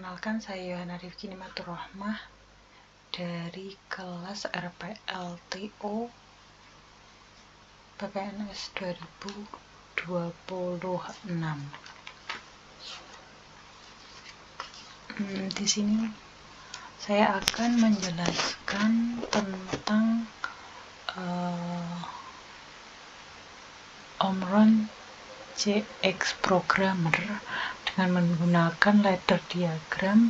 Perkenalkan, saya Yohana Rifki Nimatur Rohmah dari kelas RPLTO PPNS 2026. Di sini saya akan menjelaskan tentang Omron CX Programmer dengan menggunakan ladder diagram,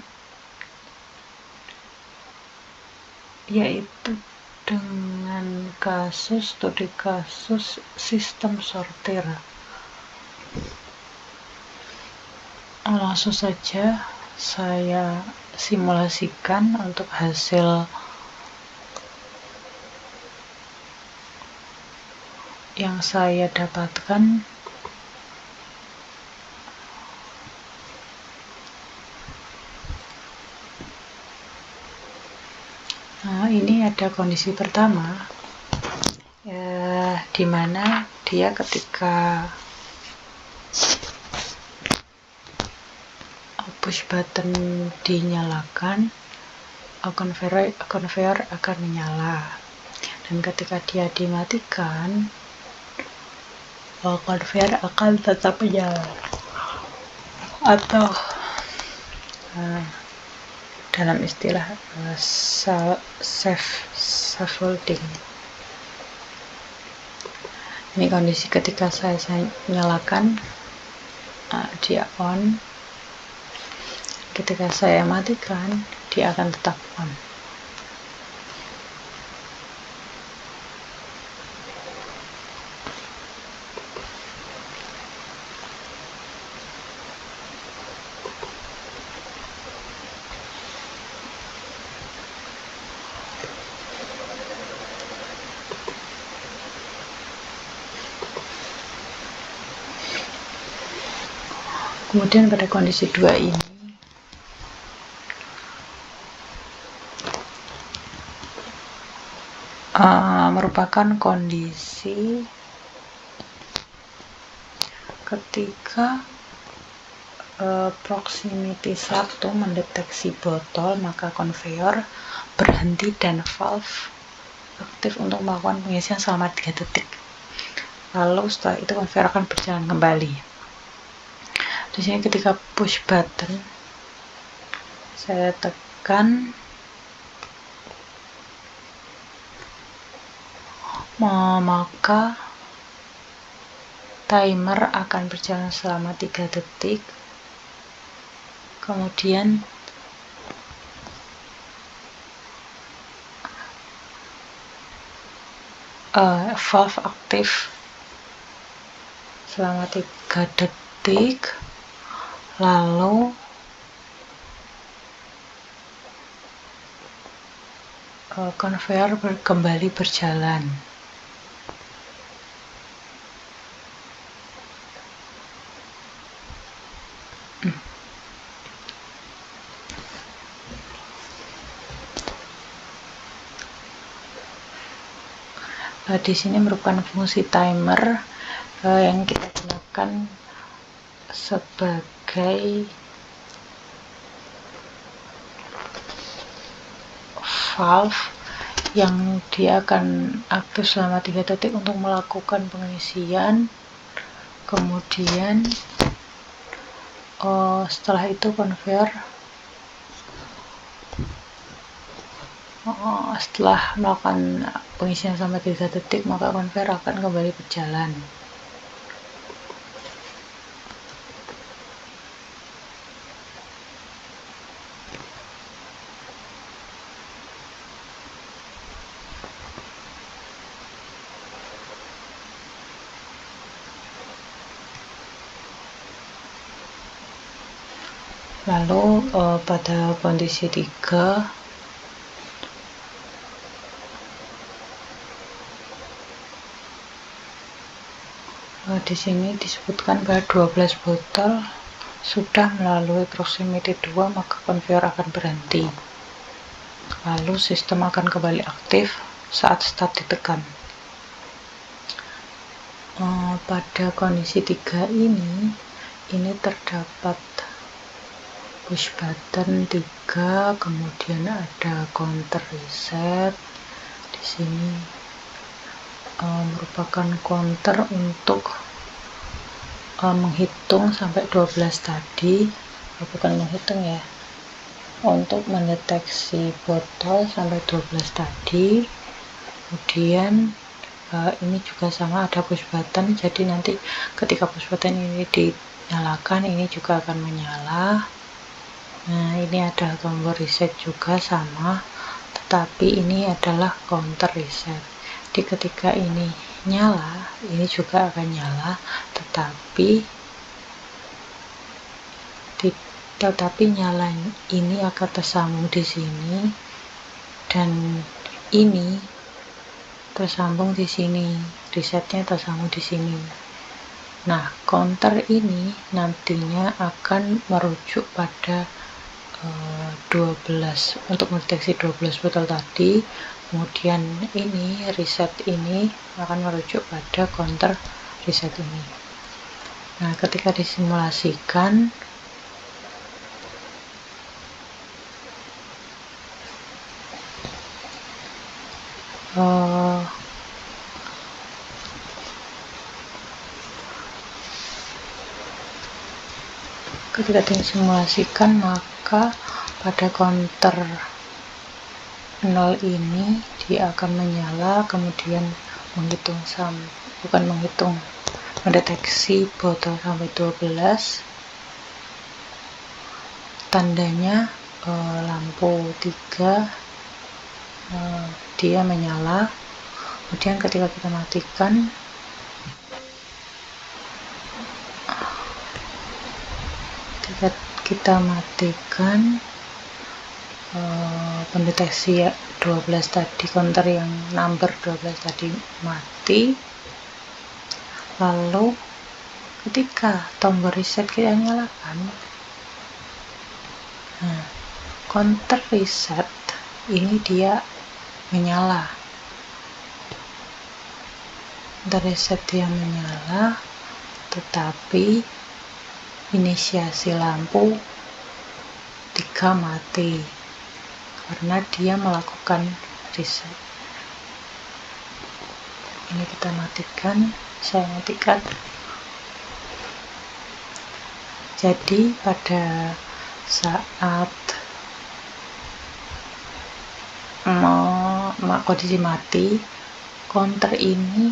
yaitu dengan studi kasus sistem sortir. Langsung saja saya simulasikan untuk hasil yang saya dapatkan. Nah, ini ada kondisi pertama, di mana dia ketika push button dinyalakan, conveyor akan menyala, dan ketika dia dimatikan, conveyor akan tetap menyala, atau dalam istilah self-folding. Ini kondisi ketika saya nyalakan, dia on. Ketika saya matikan, dia akan tetap on. Kemudian pada kondisi 2 ini, merupakan kondisi ketika proximity 1 mendeteksi botol, maka conveyor berhenti dan valve aktif untuk melakukan pengisian selama 3 detik. Lalu setelah itu conveyor akan berjalan kembali. Di sini ketika push button saya tekan, maka timer akan berjalan selama 3 detik. Kemudian valve aktif selama 3 detik, lalu conveyor kembali berjalan. Di sini merupakan fungsi timer yang kita gunakan sebagai valve yang dia akan aktif selama 3 detik untuk melakukan pengisian. Kemudian setelah itu conveyor setelah melakukan pengisian selama 3 detik, maka conveyor akan kembali berjalan. Lalu pada kondisi 3, di sini disebutkan bahwa 12 botol sudah melalui proximity 2, maka conveyor akan berhenti. Lalu sistem akan kembali aktif saat start ditekan. Pada kondisi 3 ini terdapat push button 3, kemudian ada counter reset di sini. Merupakan counter untuk menghitung sampai 12 tadi, bukan menghitung ya, untuk mendeteksi botol sampai 12 tadi. Kemudian ini juga sama, ada push button, jadi nanti ketika push button ini dinyalakan, ini juga akan menyala. Nah, ini ada tombol reset juga sama, tetapi ini adalah counter reset. Jadi ketika ini nyala, ini juga akan nyala, tetapi nyala ini akan tersambung di sini, dan ini tersambung di sini, resetnya tersambung di sini. Nah, counter ini nantinya akan merujuk pada 12 untuk mendeteksi 12 botol tadi. Kemudian ini reset ini akan merujuk pada counter reset ini. Nah, ketika disimulasikan, maka pada counter 0 ini dia akan menyala, kemudian mendeteksi botol sampai 12. Tandanya lampu 3 dia menyala. Kemudian ketika kita matikan, pendeteksi 12 tadi, counter yang number 12 tadi mati. Lalu ketika tombol reset kita nyalakan, nah, counter reset ini dia menyala. Counter reset dia menyala, tetapi inisiasi lampu 3 mati karena dia melakukan reset. Ini kita matikan, saya matikan. Jadi pada saat kondisi mati, counter ini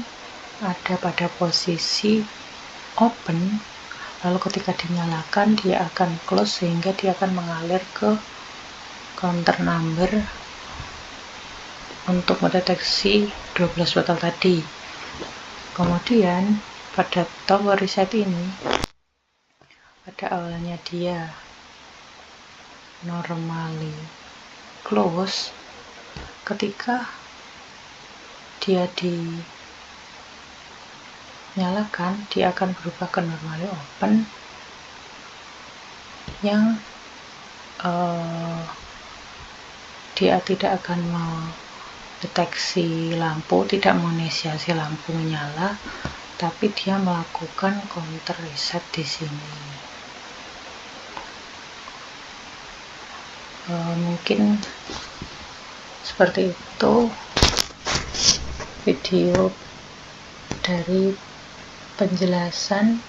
ada pada posisi open, lalu ketika dinyalakan dia akan close, sehingga dia akan mengalir ke counter number untuk mendeteksi 12 botol tadi. Kemudian pada tombol reset ini, pada awalnya dia normally close, ketika dia dinyalakan dia akan berubah ke normally open, yang dia tidak akan mendeteksi lampu, tidak menginisiasi lampu menyala, tapi dia melakukan counter reset di sini. Mungkin seperti itu video dari penjelasan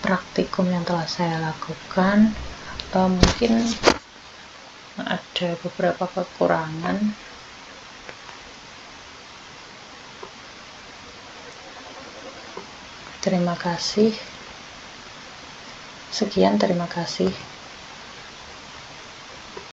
praktikum yang telah saya lakukan. Mungkin ada beberapa kekurangan. Terima kasih. Sekian, terima kasih.